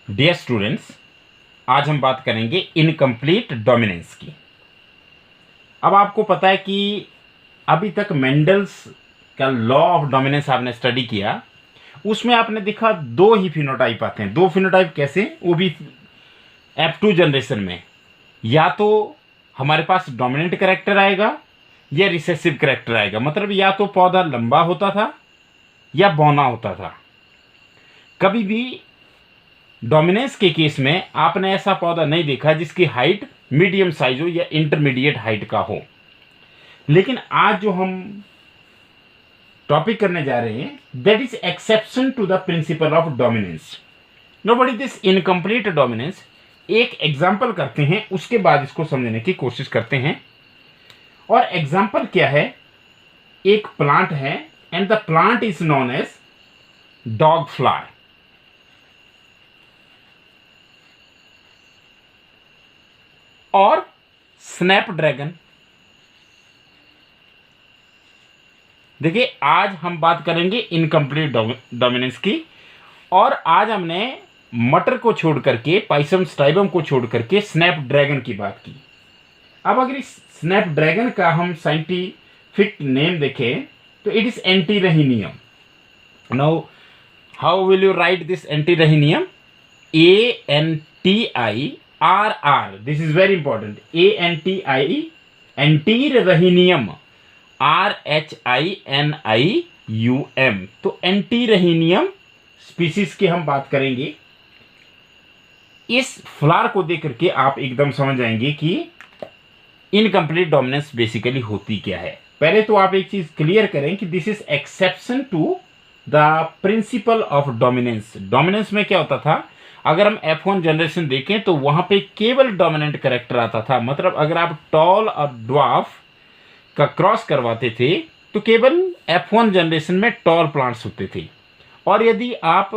Dear students, आज हम बात करेंगे इनकम्प्लीट डोमिनेंस की। अब आपको पता है कि अभी तक मेंडल्स का लॉ ऑफ डोमिनेंस आपने स्टडी किया, उसमें आपने देखा दो ही फिनोटाइप आते हैं। दो फिनोटाइप कैसे, वो भी F2 जनरेशन में। या तो हमारे पास डोमिनेंट कैरेक्टर आएगा या रिसेसिव कैरेक्टर आएगा। मतलब या तो पौधा लंबा होता था या बौना होता था। कभी भी डोमिनेंस के केस में आपने ऐसा पौधा नहीं देखा जिसकी हाइट मीडियम साइज हो या इंटरमीडिएट हाइट का हो। लेकिन आज जो हम टॉपिक करने जा रहे हैं, that is exception to the principle of dominance. No but this incomplete dominance, एक एग्जाम्पल करते हैं, उसके बाद इसको समझने की कोशिश करते हैं। और एग्जाम्पल क्या है, एक प्लांट है and the plant is known as dog flower. और स्नैपड्रैगन। देखिए, आज हम बात करेंगे इनकम्प्लीट डोमिनेंस की। और आज हमने मटर को छोड़ करके, पाइसम स्टाइबम को छोड़ करके स्नैपड्रैगन की बात की। अब अगर इस स्नैपड्रैगन का हम साइंटिफिक नेम देखें तो it is antirrhinum. Now how will you write this antirrhinum? ANTIRR, this is very important. ANTI, antirrhinum, RHINIUM। तो एंटीरहीनियम स्पीसीज की हम बात करेंगे। इस फ्लावर को देख करके आप एकदम समझ जाएंगे कि इनकम्प्लीट डोमिनेंस बेसिकली होती क्या है। पहले तो आप एक चीज क्लियर करें कि this is exception to the principle of dominance. Dominance में क्या होता था, अगर हम F1 जनरेशन देखें तो वहां पे केवल डोमिनेंट कैरेक्टर आता था। मतलब अगर आप टॉल और ड्वार्फ का क्रॉस करवाते थे तो केवल F1 जनरेशन में टॉल प्लांट्स होते थे। और यदि आप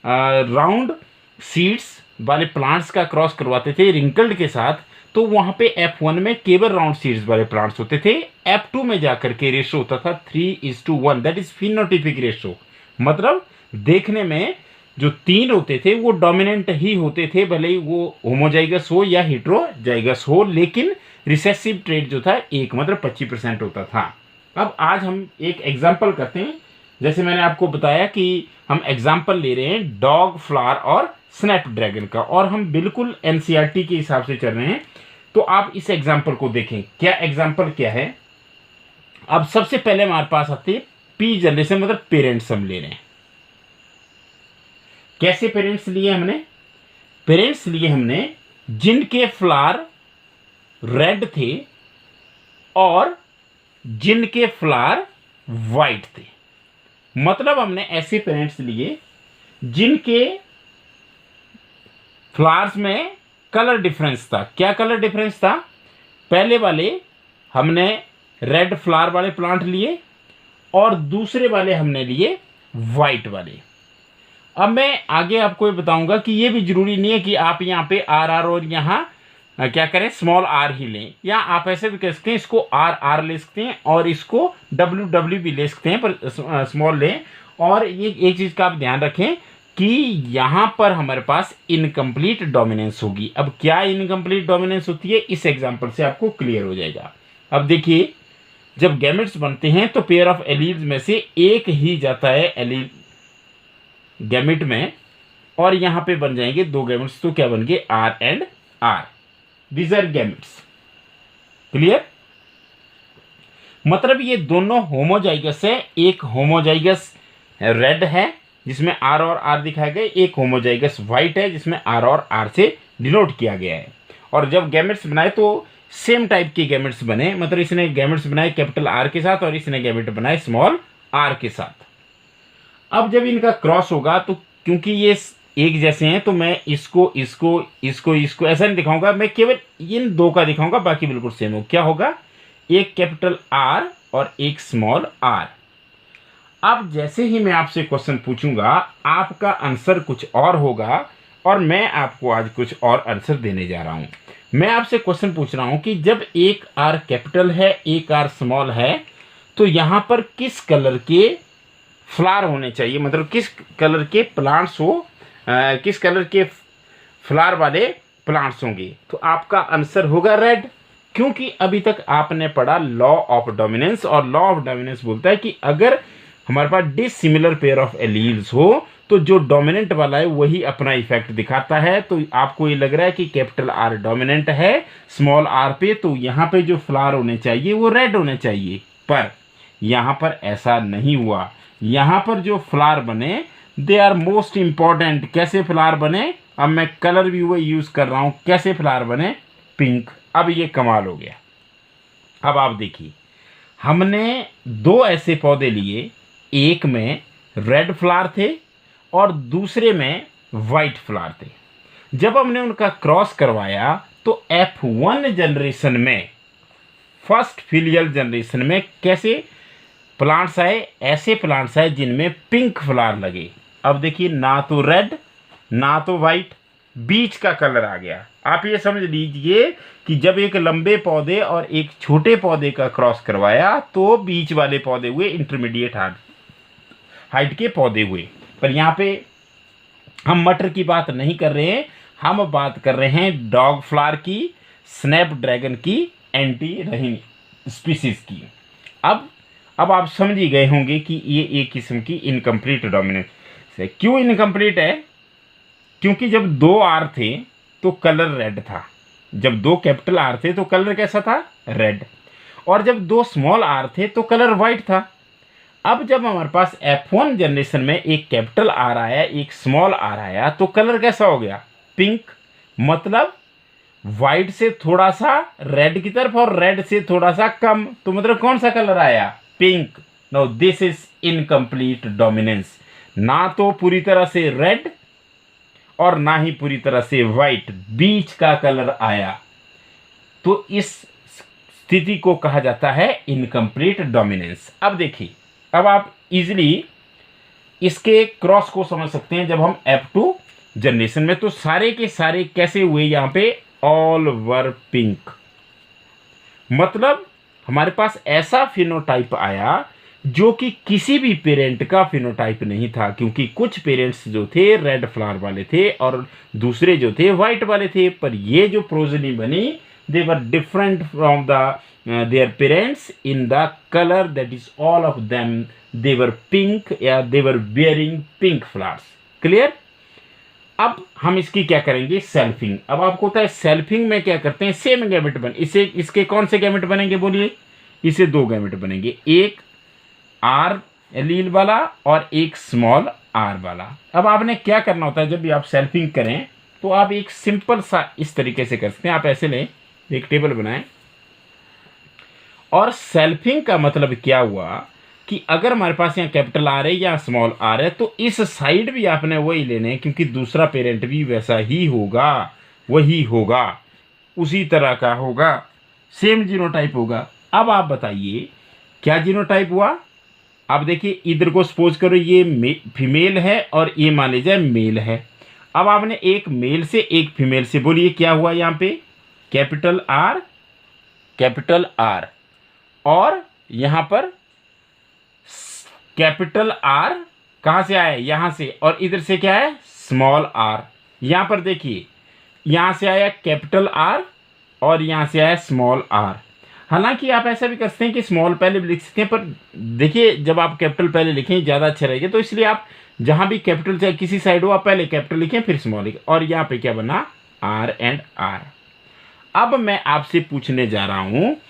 राउंड सीड्स वाले प्लांट्स का क्रॉस करवाते थे रिंकल्ड के साथ, तो वहां पे F1 में केवल राउंड सीड्स वाले प्लांट्स होते थे। F2 में जाकर के रेशो होता था 3:1, दैट इज फिनोटिपिक रेशो। मतलब देखने में जो तीन होते थे वो डोमिनेंट ही होते थे, भले ही वो होमोजाइगस हो या हेटेरोजाइगस हो, लेकिन रिसेसिव ट्रेट जो था एक, मतलब 25% होता था। अब आज हम एक एग्जाम्पल करते हैं। जैसे मैंने आपको बताया कि हम एग्जाम्पल ले रहे हैं डॉग फ्लावर और स्नैपड्रैगन का, और हम बिल्कुल NCERT के हिसाब से चल रहे हैं। तो आप इस एग्जाम्पल को देखें। क्या एग्जाम्पल क्या है? अब सबसे पहले हमारे पास आती है P जनरेशन, मतलब पेरेंट्स हम ले रहे हैं। कैसे पेरेंट्स लिए हमने? पेरेंट्स लिए हमने जिनके फ्लावर रेड थे और जिनके फ्लावर वाइट थे। मतलब हमने ऐसे पेरेंट्स लिए जिनके फ्लावर्स में कलर डिफरेंस था। क्या कलर डिफरेंस था? पहले वाले हमने रेड फ्लावर वाले प्लांट लिए और दूसरे वाले हमने लिए वाइट वाले। अब मैं आगे आपको ये बताऊंगा कि ये भी जरूरी नहीं है कि आप यहाँ पे RR और यहाँ क्या करें, स्मॉल r ही लें, या आप ऐसे भी कह सकते हैं, इसको RR ले सकते हैं और इसको WW भी ले सकते हैं, पर स्मॉल लें। और ये एक चीज़ का आप ध्यान रखें कि यहाँ पर हमारे पास इनकम्प्लीट डोमिनेंस होगी। अब क्या इनकम्प्लीट डोमिनेंस होती है, इस एग्जाम्पल से आपको क्लियर हो जाएगा। अब देखिए, जब गैमेट्स बनते हैं तो पेयर ऑफ एलील्स में से एक ही जाता है एलील गैमेट में, और यहाँ पे बन जाएंगे दो गैमेट्स। तो क्या बन गए? R and R। These are gametes। Clear? मतलब ये दोनों होमोजाइगस है। एक होमोजाइगस रेड है जिसमें R और R दिखाए गए, एक होमोजाइगस वाइट है जिसमें R और R से डिनोट किया गया है। और जब गैमेट्स बनाए तो सेम टाइप के गैमेट्स बने। मतलब इसने गैमेट्स बनाए कैपिटल R के साथ और इसने गैमेट बनाए स्मॉल r के साथ। अब जब इनका क्रॉस होगा तो क्योंकि ये एक जैसे हैं तो मैं इसको इसको इसको इसको ऐसा नहीं दिखाऊंगा, मैं केवल इन दो का दिखाऊंगा, बाकी बिल्कुल सेम हो। क्या होगा? एक कैपिटल R और एक स्मॉल r। अब जैसे ही मैं आपसे क्वेश्चन पूछूंगा आपका आंसर कुछ और होगा, और मैं आपको आज कुछ और आंसर देने जा रहा हूं। मैं आपसे क्वेश्चन पूछ रहा हूं कि जब एक R कैपिटल है एक R स्मॉल है, तो यहां पर किस कलर के फ्लावर होने चाहिए, मतलब किस कलर के प्लांट्स हो, किस कलर के फ्लावर वाले प्लांट्स होंगे। तो आपका आंसर होगा रेड, क्योंकि अभी तक आपने पढ़ा लॉ ऑफ डोमिनेंस, और लॉ ऑफ डोमिनेंस बोलता है कि अगर हमारे पास डिसिमिलर पेयर ऑफ एलील्स हो तो जो डोमिनेंट वाला है वही अपना इफेक्ट दिखाता है। तो आपको ये लग रहा है कि कैपिटल आर डोमिनेंट है स्मॉल आर पे, तो यहाँ पे जो फ्लावर होने चाहिए वो रेड होने चाहिए, पर यहाँ पर ऐसा नहीं हुआ। यहाँ पर जो फ्लावर बने दे आर मोस्ट इंपॉर्टेंट। कैसे फ्लावर बने, अब मैं कलर भी वही यूज कर रहा हूँ, कैसे फ्लावर बने, पिंक। अब ये कमाल हो गया। अब आप देखिए, हमने दो ऐसे पौधे लिए, एक में रेड फ्लावर थे और दूसरे में वाइट फ्लावर थे। जब हमने उनका क्रॉस करवाया तो F1 जनरेशन में, फर्स्ट फिलियल जनरेशन में कैसे प्लांट्स आए, ऐसे प्लांट्स आए जिनमें पिंक फ्लावर लगे। अब देखिए, ना तो रेड ना तो वाइट, बीच का कलर आ गया। आप ये समझ लीजिए कि जब एक लंबे पौधे और एक छोटे पौधे का क्रॉस करवाया तो बीच वाले पौधे हुए इंटरमीडिएट हाइट के पौधे हुए। पर यहाँ पे हम मटर की बात नहीं कर रहे हैं, हम बात कर रहे हैं डॉग फ्लावर की, स्नैपड्रैगन की, एंटी रहीन स्पीसीज की। अब आप समझ ही गए होंगे कि ये एक किस्म की इनकम्प्लीट डोमिनेंस है। क्यों इनकम्प्लीट है, क्योंकि जब दो आर थे तो कलर रेड था, जब दो कैपिटल आर थे तो कलर कैसा था, रेड, और जब दो स्मॉल आर थे तो कलर वाइट था। अब जब हमारे पास F1 जनरेशन में एक कैपिटल आर आया एक स्मॉल आर आया तो कलर कैसा हो गया, पिंक। मतलब वाइट से थोड़ा सा रेड की तरफ और रेड से थोड़ा सा कम, तो मतलब कौन सा कलर आया, pink. Now this is incomplete dominance, ना तो पूरी तरह से रेड और ना ही पूरी तरह से वाइट, बीच का कलर आया। तो इस स्थिति को कहा जाता है इनकम्प्लीट डोमिनेंस। अब देखिए, अब आप इजीली इसके क्रॉस को समझ सकते हैं। जब हम F2 जनरेशन में, तो सारे के सारे कैसे हुए, यहाँ पे ऑल वर पिंक, मतलब हमारे पास ऐसा फिनोटाइप आया जो कि किसी भी पेरेंट का फिनोटाइप नहीं था, क्योंकि कुछ पेरेंट्स जो थे रेड फ्लावर वाले थे और दूसरे जो थे वाइट वाले थे। पर ये जो प्रोजेनी बनी, they were different from the their parents in the color, that is all of them they were pink, या they were bearing pink flowers. Clear? अब हम इसकी क्या करेंगे, सेल्फिंग। अब आपको पता है सेल्फिंग में क्या करते हैं, सेम गैमेट इसे इसके कौन से गैमेट बनेंगे बोलिए, इसे दो गैमेट बनेंगे, एक आर एलील वाला और एक स्मॉल आर वाला। अब आपने क्या करना होता है, जब भी आप सेल्फिंग करें तो आप एक सिंपल सा इस तरीके से कर सकते हैं। आप ऐसे लें, एक टेबल बनाएं, और सेल्फिंग का मतलब क्या हुआ कि अगर हमारे पास यहाँ कैपिटल आर है या स्मॉल आर है तो इस साइड भी आपने वही लेने हैं, क्योंकि दूसरा पेरेंट भी वैसा ही होगा, वही होगा, उसी तरह का होगा, सेम जीनोटाइप होगा। अब आप बताइए क्या जीनोटाइप हुआ। अब देखिए, इधर को सपोज करो ये फीमेल है और ये मान लीजिए मेल है। अब आपने एक मेल से एक फीमेल से, बोलिए क्या हुआ, यहाँ पे कैपिटल आर और यहाँ पर कैपिटल आर कहाँ से आया, यहाँ से, और इधर से क्या है, स्मॉल आर। यहाँ पर देखिए, यहाँ से आया कैपिटल आर और यहाँ से आया स्मॉल आर। हालांकि आप ऐसा भी कर सकते हैं कि स्मॉल पहले भी लिख सकते हैं, पर देखिए जब आप कैपिटल पहले लिखें ज़्यादा अच्छा रहेगा, तो इसलिए आप जहाँ भी कैपिटल चाहे किसी साइड हो, आप पहले कैपिटल लिखें फिर स्मॉल लिखें, और यहाँ पे क्या बना, आर एंड आर। अब मैं आपसे पूछने जा रहा हूँ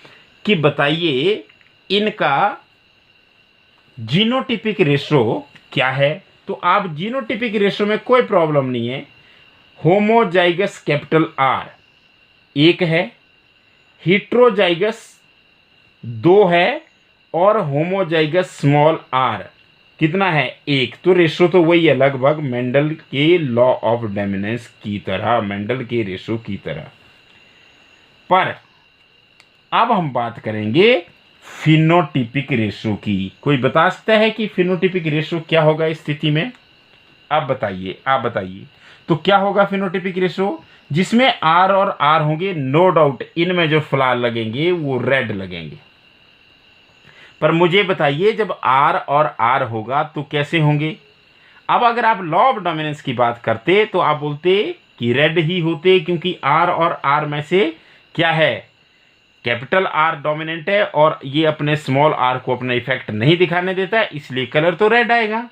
कि बताइए इनका जीनोटिपिक रेशो क्या है। तो आप जीनोटिपिक रेशो में कोई प्रॉब्लम नहीं है। होमोजाइगस कैपिटल आर एक है, हिट्रोजाइगस दो है, और होमोजाइगस स्मॉल आर कितना है, एक। तो रेशो तो वही है लगभग मेंडल के लॉ ऑफ डोमिनेंस की तरह, मेंडल के रेशो की तरह। पर अब हम बात करेंगे फिनोटिपिक रेशो की। कोई बता सकता है कि फिनोटिपिक रेशो क्या होगा इस स्थिति में, आप बताइए तो क्या होगा फिनोटिपिक रेशो, जिसमें आर और आर होंगे, नो डाउट इनमें जो फ्लावर लगेंगे वो रेड लगेंगे। पर मुझे बताइए जब आर और आर होगा तो कैसे होंगे। अब अगर आप लॉ ऑफ डोमिनेंस की बात करते तो आप बोलते कि रेड ही होते, क्योंकि आर और आर में से क्या है, कैपिटल आर डोमिनेंट है और ये अपने स्मॉल आर को अपना इफेक्ट नहीं दिखाने देता है, इसलिए कलर तो रेड आएगा।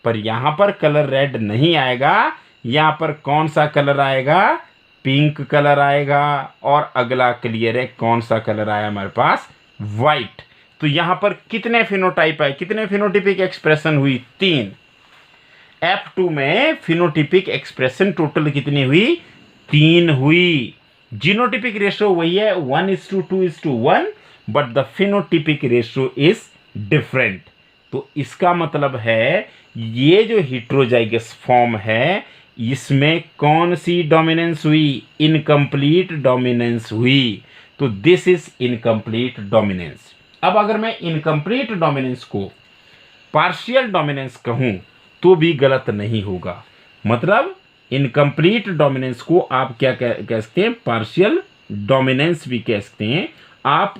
पर यहां पर कलर रेड नहीं आएगा, यहां पर कौन सा कलर आएगा, पिंक कलर आएगा। और अगला क्लियर है, कौन सा कलर आया हमारे पास, व्हाइट। तो यहां पर कितने फिनोटाइप आए, कितने फिनोटिपिक एक्सप्रेशन हुई, 3। F2 में फिनोटिपिक एक्सप्रेशन टोटल कितनी हुई, 3 हुई। जीनोटिपिक रेशियो वही है 1:2:1, but the phenotypic ratio is different. तो इसका मतलब है ये जो हेटेरोजाइगस फॉर्म है, इसमें कौन सी डोमिनेंस हुई, इनकम्प्लीट डोमिनेंस हुई। तो दिस इज इनकम्प्लीट डोमिनेंस। अब अगर मैं इनकम्प्लीट डोमिनेंस को पार्शियल डोमिनेंस कहूं तो भी गलत नहीं होगा। मतलब इनकम्प्लीट डोमिनेंस को आप क्या कह सकते हैं, पार्शियल डोमिनेंस भी कह सकते हैं। आप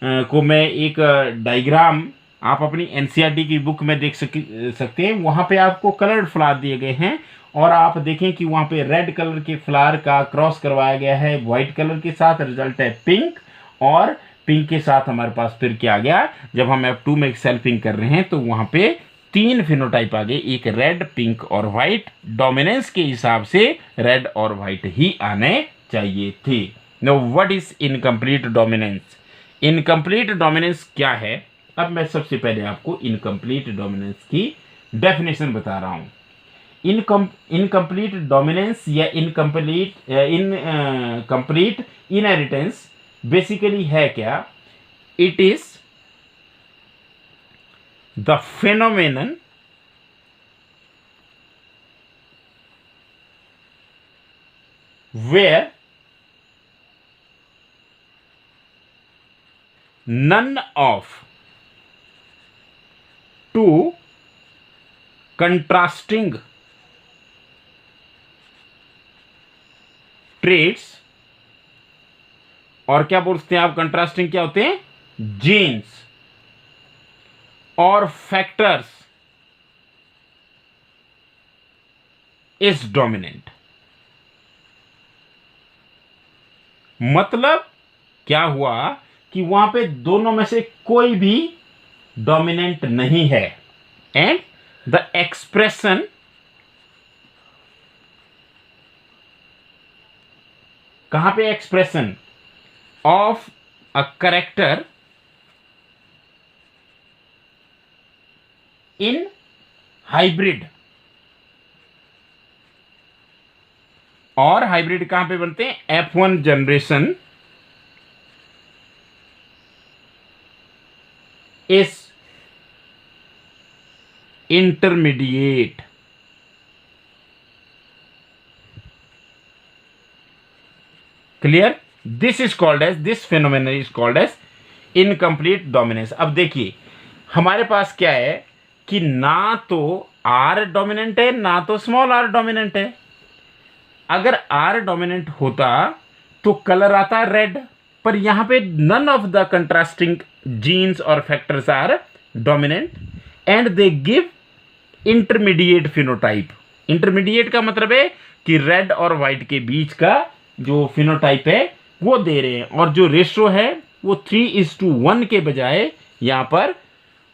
को मैं एक डायग्राम आप अपनी एनसीईआरटी की बुक में देख सकते हैं। वहाँ पे आपको कलर्ड फ्लावर दिए गए हैं और आप देखें कि वहाँ पे रेड कलर के फ्लावर का क्रॉस करवाया गया है वाइट कलर के साथ, रिजल्ट है पिंक। और पिंक के साथ हमारे पास फिर क्या आ गया, जब हम F2 में सेल्फिंग कर रहे हैं तो वहाँ पे 3 फिनोटाइप आ गए, एक रेड, पिंक और व्हाइट। डोमिनेंस के हिसाब से रेड और व्हाइट ही आने चाहिए थे। Know what is incomplete dominance. Incomplete dominance क्या है, अब मैं सबसे पहले आपको इनकम्प्लीट डोमिनेंस की डेफिनेशन बता रहा हूं। इनकम्प्लीट डोमिनेंस या इनकम्प्लीट इनहेरिटेंस बेसिकली है क्या, it is the phenomenon where none of two contrasting traits, और क्या बोलते हैं आप, कंट्रास्टिंग क्या होते हैं, जीन्स और फैक्टर्स इज डोमिनेंट। मतलब क्या हुआ कि वहां पे दोनों में से कोई भी डोमिनेंट नहीं है, एंड द एक्सप्रेशन कहां पे, expression of a character in hybrid. और हाइब्रिड कहां पे बनते हैं, F1 generation is intermediate. Clear, this is called as, this phenomenon is called as incomplete dominance. अब देखिए हमारे पास क्या है कि ना तो आर डोमिनेंट है ना तो स्मॉल आर डोमिनेंट है। अगर आर डोमिनेंट होता तो कलर आता रेड, पर यहां पे none of the contrasting genes और factors are dominant and they give intermediate phenotype. Intermediate का मतलब है कि रेड और व्हाइट के बीच का जो फिनोटाइप है वो दे रहे हैं, और जो रेशो है वो 3:1 के बजाय यहां पर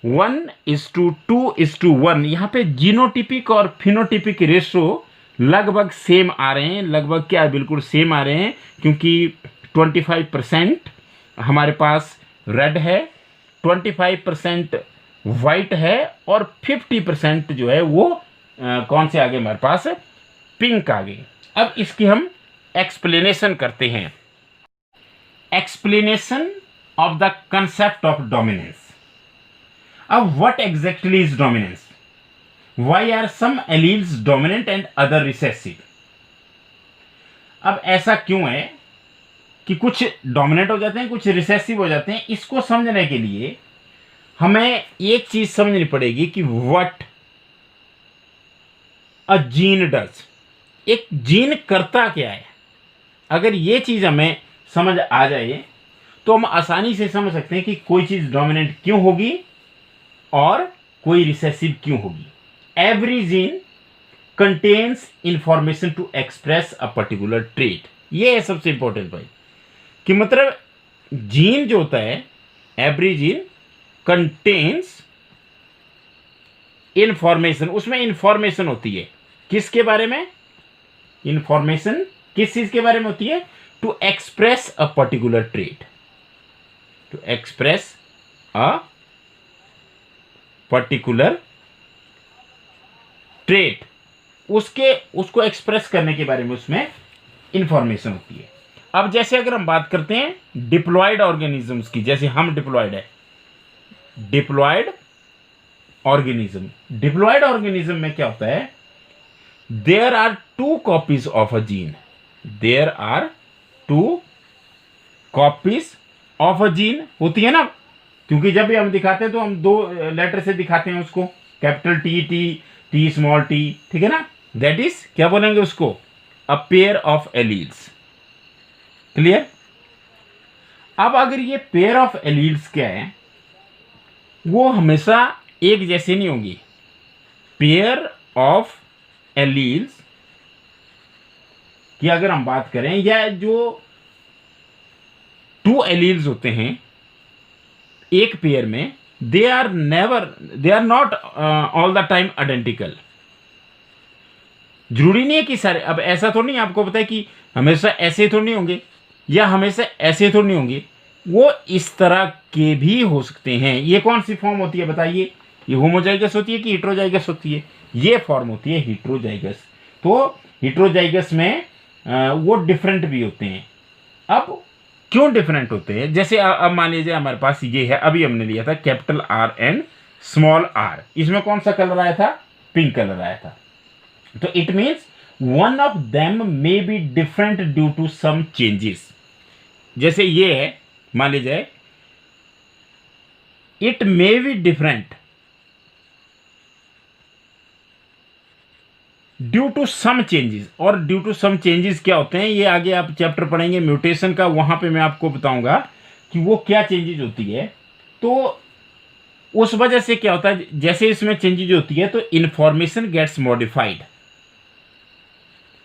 1:2:1। यहाँ पे जीनोटिपिक और फिनोटिपिक रेशो लगभग सेम आ रहे हैं, लगभग क्या बिल्कुल सेम आ रहे हैं, क्योंकि 25% हमारे पास रेड है, 25% वाइट है और 50% जो है वो कौन से आगे हमारे पास, पिंक आ गए। अब इसकी हम एक्सप्लेनेशन करते हैं। Explanation of the concept of dominance. अब what exactly is dominance? Why are some alleles dominant and other recessive? अब ऐसा क्यों है कि कुछ डोमिनेंट हो जाते हैं, कुछ रिसेसिव हो जाते हैं। इसको समझने के लिए हमें एक चीज समझनी पड़ेगी कि व्हाट अ जीन डज। एक जीन करता क्या है। अगर ये चीज हमें समझ आ जाए तो हम आसानी से समझ सकते हैं कि कोई चीज डोमिनेंट क्यों होगी और कोई रिसेसिव क्यों होगी। Every gene contains information to express a particular trait. ये है सबसे इंपॉर्टेंट भाई, कि मतलब जीन जो होता है, एवरी जीन कंटेन्स इंफॉर्मेशन, उसमें इंफॉर्मेशन होती है किसके बारे में, इंफॉर्मेशन किस चीज के बारे में होती है, to express a particular trait, to express a particular trait, उसको एक्सप्रेस करने के बारे में उसमें इंफॉर्मेशन होती है। अब जैसे अगर हम बात करते हैं डिप्लॉयड ऑर्गेनिजम्स की, जैसे हम डिप्लॉयड है, डिप्लॉयड ऑर्गेनिज्म, डिप्लॉयड ऑर्गेनिज्म में क्या होता है, there are two copies of a gene, there are two copies of a gene होती है ना, क्योंकि जब भी हम दिखाते हैं तो हम दो लेटर से दिखाते हैं उसको, capital T, T small T, ठीक है ना, दैट इज क्या बोलेंगे उसको, a pair of alleles. Clear. अब अगर ये पेयर ऑफ एलील्स क्या है, वो हमेशा एक जैसे नहीं होंगी। पेयर ऑफ एलील्स की अगर हम बात करें, या जो टू एलील्स होते हैं एक पेयर में, they are not all the time identical. जरूरी नहीं है कि सारे, अब ऐसा तो नहीं आपको पता है कि हमेशा ऐसे तो नहीं होंगे या हमेशा ऐसे तो नहीं होंगे, वो इस तरह के भी हो सकते हैं। ये कौन सी फॉर्म होती है बताइए, ये होमोजाइगस होती है कि हेट्रोजाइगस होती है, ये फॉर्म होती है हेट्रोजाइगस। तो हेट्रोजाइगस में वो डिफरेंट भी होते हैं। अब क्यों डिफरेंट होते हैं, जैसे अब मान लीजिए हमारे पास ये है, अभी हमने लिया था capital R and small R, इसमें कौन सा कलर आया था, पिंक कलर आया था। तो it means one of them may be different due to some changes. जैसे ये है, मान लीजिए it may be different due to some changes, और ड्यू टू सम चेंजेस क्या होते हैं, ये आगे आप चैप्टर पढ़ेंगे म्यूटेशन का, वहां पे मैं आपको बताऊंगा कि वो क्या चेंजेस होती है। तो उस वजह से क्या होता है, जैसे इसमें चेंजेस होती है तो इंफॉर्मेशन गेट्स मॉडिफाइड।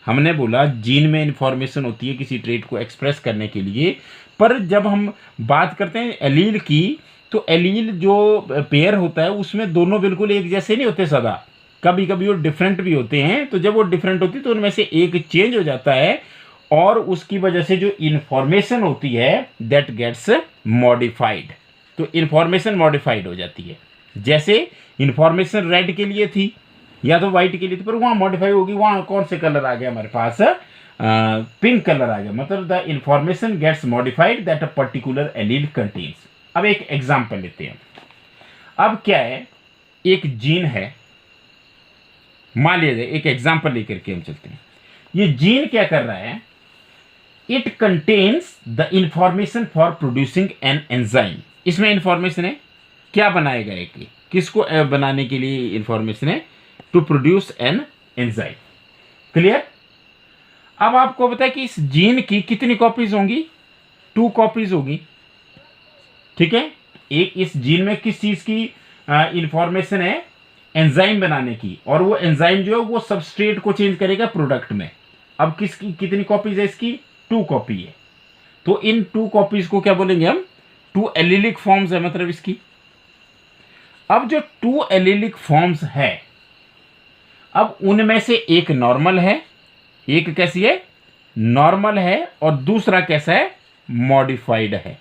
हमने बोला जीन में इंफॉर्मेशन होती है किसी ट्रेट को एक्सप्रेस करने के लिए, पर जब हम बात करते हैं एलील की, तो एलील जो पेयर होता है उसमें दोनों बिल्कुल एक जैसे नहीं होते सदा, कभी कभी वो डिफरेंट भी होते हैं। तो जब वो डिफरेंट होती है तो उनमें से एक चेंज हो जाता है, और उसकी वजह से जो इंफॉर्मेशन होती है दैट गेट्स मॉडिफाइड। तो इंफॉर्मेशन मॉडिफाइड हो जाती है। जैसे इंफॉर्मेशन रेड के लिए थी या तो व्हाइट के लिए थी, पर वहां मॉडिफाई होगी, वहां कौन से कलर आ गया हमारे पास, पिंक कलर आ गया। मतलब the information gets modified that a particular allele contains. अब एक एग्जांपल लेते हैं। अब क्या है, एक जीन है, मान लीजिए एक एग्जांपल लेकर के हम चलते हैं। ये जीन क्या कर रहा है, it contains the information for producing an enzyme. इसमें इंफॉर्मेशन है क्या बनाएगा, एक किसको बनाने के लिए इंफॉर्मेशन है, to produce an enzyme. Clear. अब आपको पता है कि इस जीन की कितनी कॉपीज होंगी, 2 कॉपीज होगी, ठीक है। एक इस जीन में किस चीज की इंफॉर्मेशन है, एंजाइम बनाने की, और वो एंजाइम जो है वो सबस्ट्रेट को चेंज करेगा प्रोडक्ट में। अब किसकी कितनी कॉपीज है, इसकी 2 कॉपी है। तो इन 2 कॉपीज को क्या बोलेंगे हम, 2 एलिलिक फॉर्म्स है मतलब इसकी। अब जो 2 एलिलिक फॉर्म्स है, अब उनमें से एक नॉर्मल है, एक कैसी है, नॉर्मल है, और दूसरा कैसा है, मॉडिफाइड है।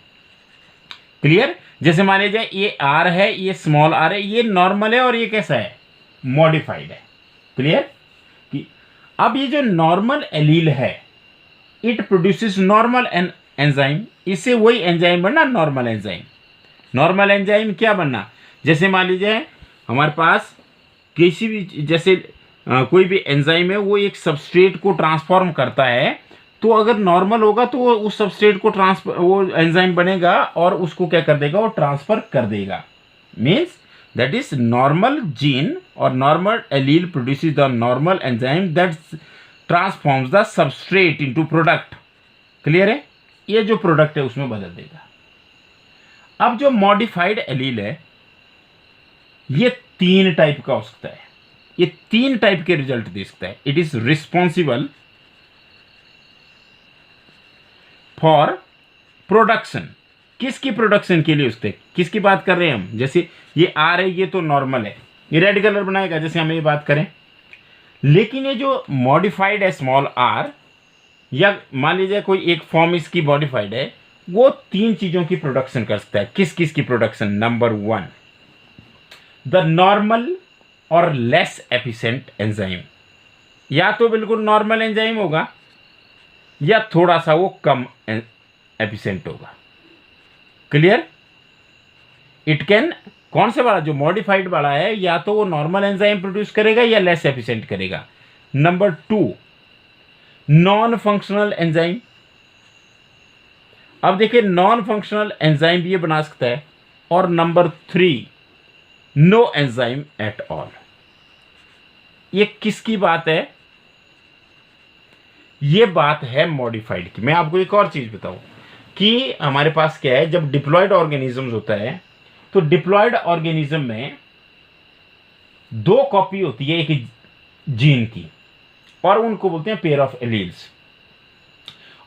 क्लियर। जैसे मान लीजिए ये आर है, ये स्मॉल आर है, ये नॉर्मल है और ये कैसा है, मॉडिफाइड है। क्लियर। कि अब ये जो नॉर्मल एलील है, इट प्रोड्यूसेस नॉर्मल एंजाइम, इससे वही एंजाइम बनना नॉर्मल एंजाइम। नॉर्मल एंजाइम क्या बनना, जैसे मान लीजिए हमारे पास किसी भी, जैसे कोई भी एंजाइम है वो एक सबस्ट्रेट को ट्रांसफॉर्म करता है, तो अगर नॉर्मल होगा तो वो उस सबस्ट्रेट को वो एंजाइम बनेगा और उसको क्या कर देगा, वो ट्रांसफर कर देगा। Means that is normal gene और normal allele produces the normal enzyme that transforms the substrate into product. Clear है, ये जो प्रोडक्ट है उसमें बदल देगा। अब जो मॉडिफाइड एलील है, ये 3 टाइप का हो सकता है। ये 3 टाइप के रिजल्ट दे सकता है। It is responsible for production. किसकी प्रोडक्शन के लिए उससे, किसकी बात कर रहे हैं हम? जैसे ये आर है, ये तो नॉर्मल है, ये रेड कलर बनाएगा जैसे हम ये बात करें। लेकिन ये जो मॉडिफाइड है स्मॉल आर, या मान लीजिए कोई एक फॉर्म इसकी मॉडिफाइड है, वो 3 चीजों की प्रोडक्शन कर सकता है। किस किस की प्रोडक्शन? नंबर 1, द नॉर्मल और लेस एफिशिएंट एंजाइम। या तो बिल्कुल नॉर्मल एंजाइम होगा या थोड़ा सा वो कम एफिशिएंट होगा। क्लियर? इट कैन, कौन से वाला जो मॉडिफाइड वाला है, या तो वो नॉर्मल एंजाइम प्रोड्यूस करेगा या लेस एफिशिएंट करेगा। Number 2, non functional enzyme. अब देखिए नॉन फंक्शनल एंजाइम भी ये बना सकता है। और number 3, no enzyme at all. ये किसकी बात है? ये बात है मॉडिफाइड की। मैं आपको एक और चीज बताऊं कि हमारे पास क्या है, जब डिप्लॉयड ऑर्गेनिज्म होता है तो डिप्लॉयड ऑर्गेनिज्म में 2 कॉपी होती है एक जीन की, और उनको बोलते हैं पेयर ऑफ एलील्स।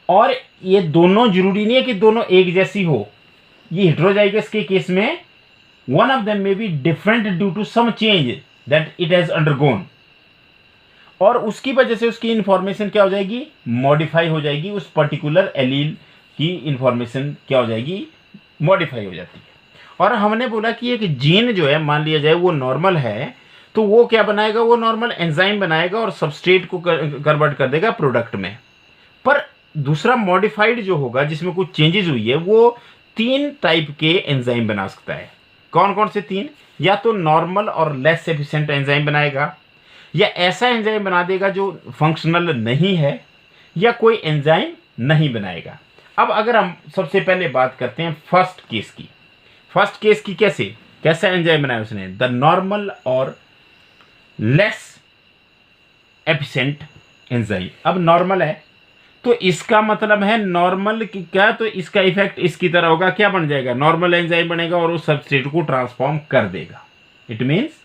और ये दोनों जरूरी नहीं है कि दोनों एक जैसी हो। ये हेटेरोजाइगस के केस में one of them may be different due to some change that it has undergone, और उसकी वजह से उसकी इंफॉर्मेशन क्या हो जाएगी? मॉडिफाई हो जाएगी। उस पर्टिकुलर एलील की इंफॉर्मेशन क्या हो जाएगी? मॉडिफाई हो जाती है। और हमने बोला कि एक जीन जो है, मान लिया जाए वो नॉर्मल है, तो वो क्या बनाएगा? वो नॉर्मल एंजाइम बनाएगा और सबस्ट्रेट को कन्वर्ट कर देगा प्रोडक्ट में। पर दूसरा मॉडिफाइड जो होगा, जिसमें कुछ चेंजेस हुई है, वो 3 टाइप के एंजाइम बना सकता है। कौन कौन से 3? या तो नॉर्मल और लेस एफिशिएंट एंजाइम बनाएगा, या ऐसा एंजाइम बना देगा जो फंक्शनल नहीं है, या कोई एंजाइम नहीं बनाएगा। अब अगर हम सबसे पहले बात करते हैं फर्स्ट केस की। फर्स्ट केस की कैसा एंजाइम बनाया उसने? द नॉर्मल और लेस एफिशिएंट एंजाइम। अब नॉर्मल है तो इसका मतलब है नॉर्मल की क्या, तो इसका इफेक्ट इसकी तरह होगा। क्या बन जाएगा? नॉर्मल एंजाइम बनेगा और उस सबस्ट्रेट को ट्रांसफॉर्म कर देगा। It means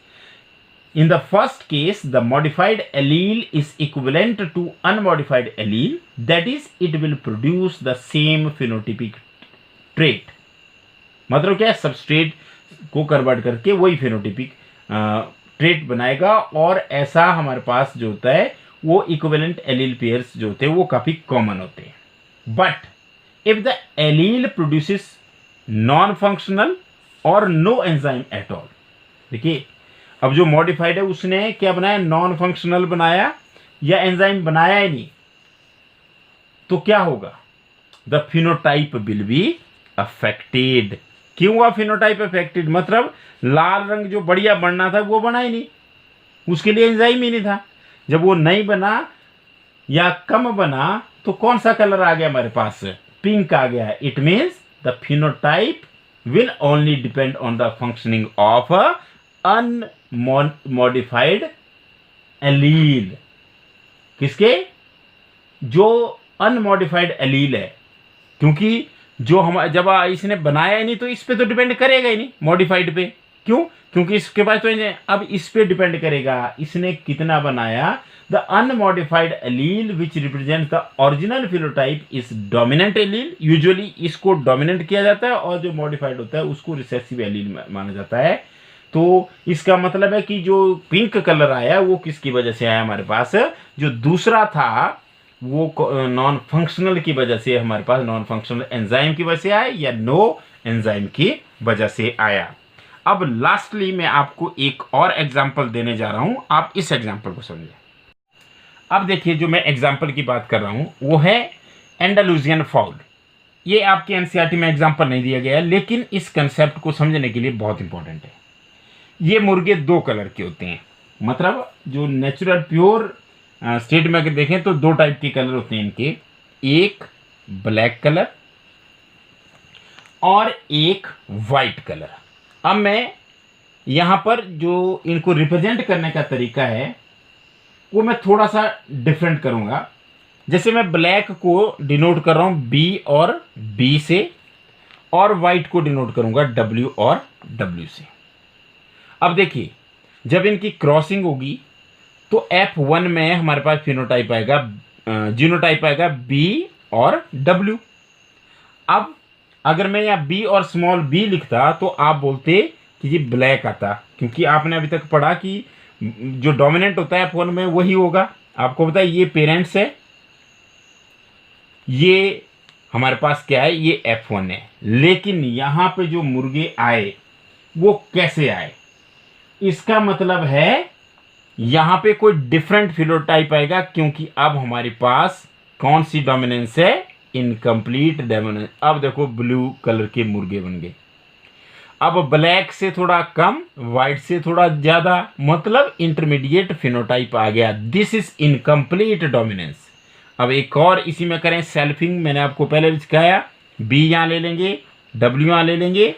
in the first case the modified allele is equivalent to unmodified allele, that is it will produce the same phenotypic trait। मतलब क्या है? सबस्ट्रेट को कन्वर्ट करके वही फिनोटिपिक ट्रेट बनाएगा। और ऐसा हमारे पास जो होता है वो इक्विवेलेंट एलील पेयर्स जो होते हैं वो काफी कॉमन होते हैं। But if the allele produces non functional और नो एंजाइम एट ऑल। देखिए अब जो मॉडिफाइड है उसने क्या बनाया? नॉन फंक्शनल बनाया या एंजाइम बनाया ही नहीं, तो क्या होगा? The phenotype will be affected. क्यों हुआ फिनोटाइप अफेक्टेड? मतलब लाल रंग जो बढ़िया बनना था वो बना ही नहीं, उसके लिए एंजाइम ही नहीं था। जब वो नहीं बना या कम बना तो कौन सा कलर आ गया हमारे पास? पिंक आ गया। It means the phenotype will only depend on the functioning of unmodified allele. किसके? जो अनमॉडिफाइड एलील है। क्योंकि जो हम जब इसने बनाया ही नहीं तो इस पे तो डिपेंड करेगा ही नहीं मॉडिफाइड पे। क्यों? क्योंकि इसके पास तो अब इस पे डिपेंड करेगा इसने कितना बनाया। The unmodified allele which represent the original phenotype is dominant allele. Usually इसको डोमिनेंट किया जाता है, और जो मॉडिफाइड होता है उसको रिसेसिव एलील माना जाता है। तो इसका मतलब है कि जो पिंक कलर आया वो किसकी वजह से आया हमारे पास? जो दूसरा था वो नॉन फंक्शनल की वजह से हमारे पास, नॉन फंक्शनल एंजाइम की वजह से आया या नो एंजाइम की वजह से आया। अब लास्टली मैं आपको एक और एग्जांपल देने जा रहा हूं, आप इस एग्जांपल को समझिए। अब देखिए जो मैं एग्जांपल की बात कर रहा हूं वो है एंडालुसियन फाउल। ये आपके एनसीईआरटी में एग्जांपल नहीं दिया गया है, लेकिन इस कंसेप्ट को समझने के लिए बहुत इंपॉर्टेंट है। ये मुर्गे 2 कलर के होते हैं, मतलब जो नेचुरल प्योर स्टेट में अगर देखें तो 2 टाइप के कलर होते हैं इनके, एक ब्लैक कलर और एक वाइट कलर। अब मैं यहाँ पर जो इनको रिप्रेजेंट करने का तरीका है वो मैं थोड़ा सा डिफरेंट करूँगा। जैसे मैं ब्लैक को डिनोट कर रहा हूँ B और B से, और वाइट को डिनोट करूँगा W और W से। अब देखिए जब इनकी क्रॉसिंग होगी तो F1 में हमारे पास फिनोटाइप आएगा, जीनोटाइप आएगा B और W। अब अगर मैं यहाँ B और स्मॉल b लिखता तो आप बोलते कि ये ब्लैक आता, क्योंकि आपने अभी तक पढ़ा कि जो डोमिनेंट होता है F1 में वही होगा। आपको पता है ये पेरेंट्स है, ये हमारे पास क्या है, ये F1 है। लेकिन यहाँ पे जो मुर्गे आए वो कैसे आए, इसका मतलब है यहाँ पे कोई डिफरेंट फिनोटाइप आएगा, क्योंकि अब हमारे पास कौन सी डोमिनेंस है, इनकम्प्लीट डोमिनेंस। अब देखो ब्लू कलर के मुर्गे बन गए। अब ब्लैक से थोड़ा कम, व्हाइट से थोड़ा ज्यादा, मतलब इंटरमीडिएट फिनोटाइप आ गया। This is incomplete dominance. अब एक और इसी में करें सेल्फिंग, मैंने आपको पहले भी सिखाया। बी यहाँ ले लेंगे, डब्ल्यू यहाँ ले लेंगे,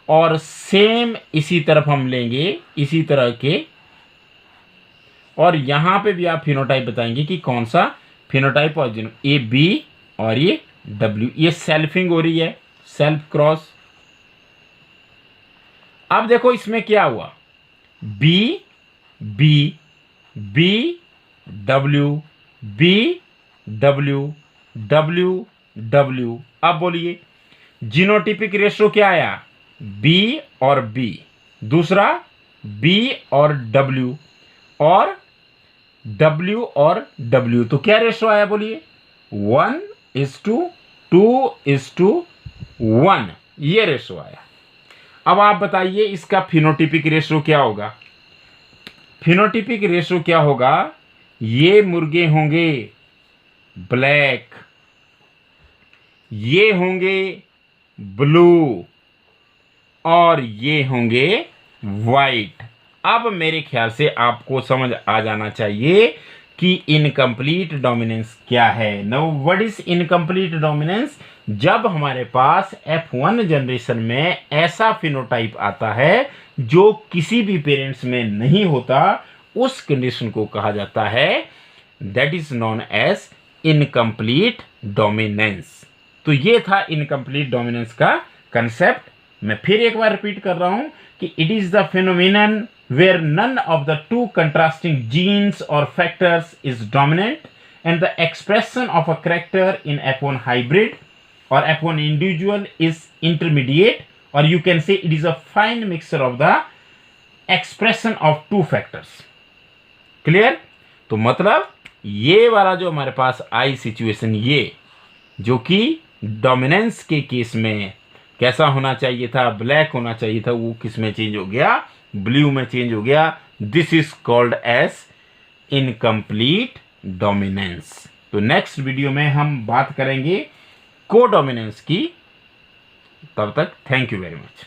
और सेम इसी तरफ हम लेंगे इसी तरह के, और यहां पे भी आप फिनोटाइप बताएंगे कि कौन सा फिनोटाइप ऑरिजिन, ए बी और ये डब्ल्यू। ये सेल्फिंग हो रही है, सेल्फ क्रॉस। अब देखो इसमें क्या हुआ, B B B W B W W W. अब बोलिए जीनोटिपिक रेशो क्या आया, बी और बी, दूसरा बी और डब्ल्यू, और W और W। तो क्या रेशो आया बोलिए, 1:2:1, ये रेशो आया। अब आप बताइए इसका फिनोटिपिक रेशो क्या होगा। फिनोटिपिक रेशो क्या होगा, ये मुर्गे होंगे ब्लैक, ये होंगे ब्लू, और ये होंगे व्हाइट। अब मेरे ख्याल से आपको समझ आ जाना चाहिए कि इनकम्प्लीट डोमिनेंस क्या है। Now what is incomplete dominance, जब हमारे पास F1 जनरेशन में ऐसा फिनोटाइप आता है जो किसी भी पेरेंट्स में नहीं होता, उस कंडीशन को कहा जाता है, that is known as incomplete dominance. तो ये था इनकम्प्लीट डोमिनेंस का कंसेप्ट। मैं फिर एक बार रिपीट कर रहा हूं कि it is the phenomenon where none of the two contrasting genes or factors is dominant, and the expression of a character in F1 hybrid or F1 individual is intermediate, or you can say it is a fine mixture of the expression of two factors. Clear? तो मतलब ये वाला जो हमारे पास आई situation, ये जो कि dominance के केस में कैसा होना चाहिए था, ब्लैक होना चाहिए था, वो किस में चेंज हो गया, ब्लू में चेंज हो गया। This is called as incomplete dominance. तो नेक्स्ट वीडियो में हम बात करेंगे कोडोमिनेंस की। तब तक थैंक यू वेरी मच।